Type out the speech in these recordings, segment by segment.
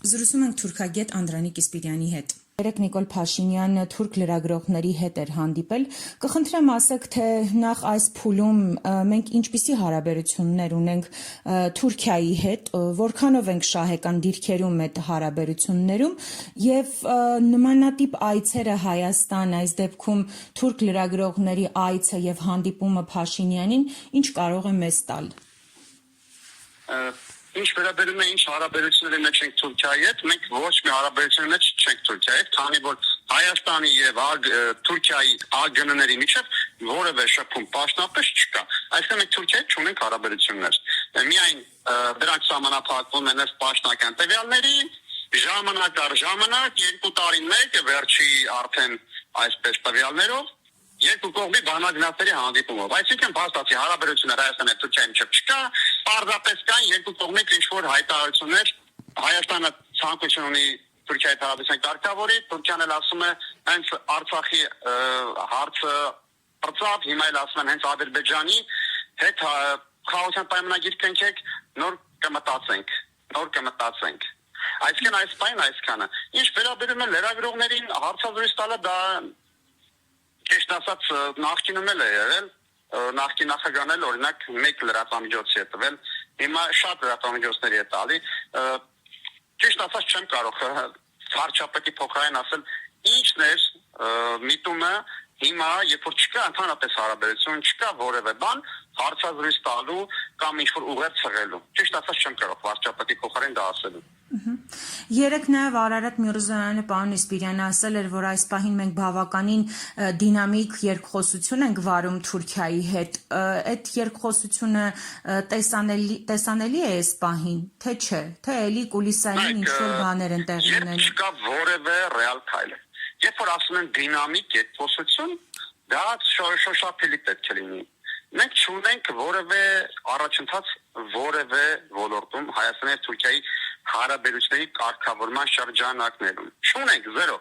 Զրուցում ենք թուրքագետ Անդրանիկ Իսպիրյանի հետ։ Երեկ Նիկոլ Փաշինյանը թուրք լրագրողների հետ էր հանդիպել։ Կխնդրեմ ասեք, թե նախ այս փուլում մենք ինչպիսի հարաբերություններ ունենք Թուրքիայի հետ, որքանով ենք շահեկան դիրքերում այդ հարաբերություններում եւ նմանատիպ այցերը Հայաստան, այս դեպքում թուրք լրագրողների այցը եւ հանդիպումը Փաշինյանին ինչ կարող է մեզ տալ։ Ինչ վերաբերում է ինչ հարաբերությունների մեջ ենք Թուրքիայի հետ, մենք ոչ մի հարաբերությունների մեջ չենք Թուրքիայի հետ, քանի որ Հայաստանի եւ Թուրքիայի ԱԳՆ-ների միջեւ որևէ շփում պաշտոնապես չկա։ Այսինքն մենք Թուրքիայի հետ չունենք հարաբերություններ։ Միայն դրանք սահմանափակվում են ըստ պաշտոնական տվյալների, ժամանակ առ ժամանակ 2 տարին մեկ վերջի արդեն այսպես տվյալներով երկու կողմի բանագնացների հանդիպումով։ Այսինքն բացառի հարաբերություններ Հայաստանի եւ Թուրքիայի միջեւ չկա, պարզապես կան երկու կողմի ինչ-որ հայտարարություններ։ Հայաստանը ցանկություն ունի Թուրքիայի հարաբերության կարգավորի, Թուրքիան էլ ասում է հենց Արցախի հարցը բրծավ, հիմա էլ ասում են հենց Ադրբեջանի հետ խաղաղության պայմանագիր կնքեք, նոր կմտածենք։ Այսինքն այս բանը այսքանը։ Ինչ վերաբերում է լրագրողներին հարցազրույց տալը, դա ճիշտ ասած նախկինում էլ է եղել, նախկին նախագահն էլ օրինակ մեկ լրատվամիջոցի է տվել, հիմա շատ լրատվամիջոցների է տալի, ճիշտ ասած չեմ կարող վարչապետի փոխարեն ասել ինչն էր միտումը հիմա, երբ որ չկա ընդհանրապես հարաբերություն, չկա որևէ բան հարցազրույց տալու կամ ինչ-որ ուղեր ցղելու, ճիշտ ասած չեմ կարող վարչապետի փոխարեն դա ասելու։ Երեկ նաև Արարատ Միրզոյանը պարոն Իսպիրյանը ասել էր, որ այս պահին մենք բավականին դինամիկ երկխոսություն ենք վարում Թուրքիայի հետ, այդ երկխոսությունը տեսանելի է այս պահին, թե չէ, թե էլի կուլիսային ինչ-որ բաներ են տեղի ունենում։ Չկա որևէ ռեալ քայլ։ Երբ որ ասում են դինամիկ երկխոսություն, դա շոշափելի պետք է լինի։ Մենք չունենք որևէ առաջընթաց որևէ ոլորտում Հայաստանի եւ Թուրքիայի հարաբերությունների կարգավորման շրջանակներում։ Չունենք, զերո։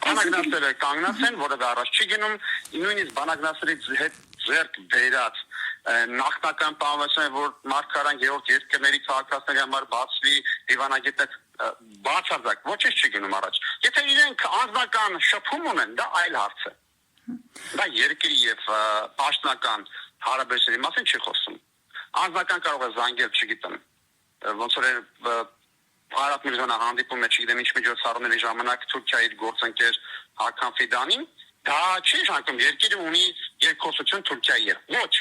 Բանագնացները կանգնած են, որևէ առաջ չի գնում, նույնիսկ բանագնացների հետ ձեռք բերած նախնական պայմանավորվածությունը, որ մարգարան երրորդ երկրների քաղաքացիների համար բացվի դիվանագետը բացարձակ ոչինչ չի գնում առաջ։ Եթե իրենք անձնական շփում ունեն, դա այլ հարց է։ Դա երկրի եւ պաշտոնական հարաբերությունների մասին չի խոսում։ Անձնական կարող է զանգել, չգիտեմ, ոնց որ Արարատ Միրզոյանը հանդիպում է, չգիտեմ ինչ միջոցառումների ժամանակ Թուրքիայի գործընկեր Հական Ֆիդանին, դա չի շարունակում երկիրը ունի երկխոսություն Թուրքիայի հետ։ Ոչ,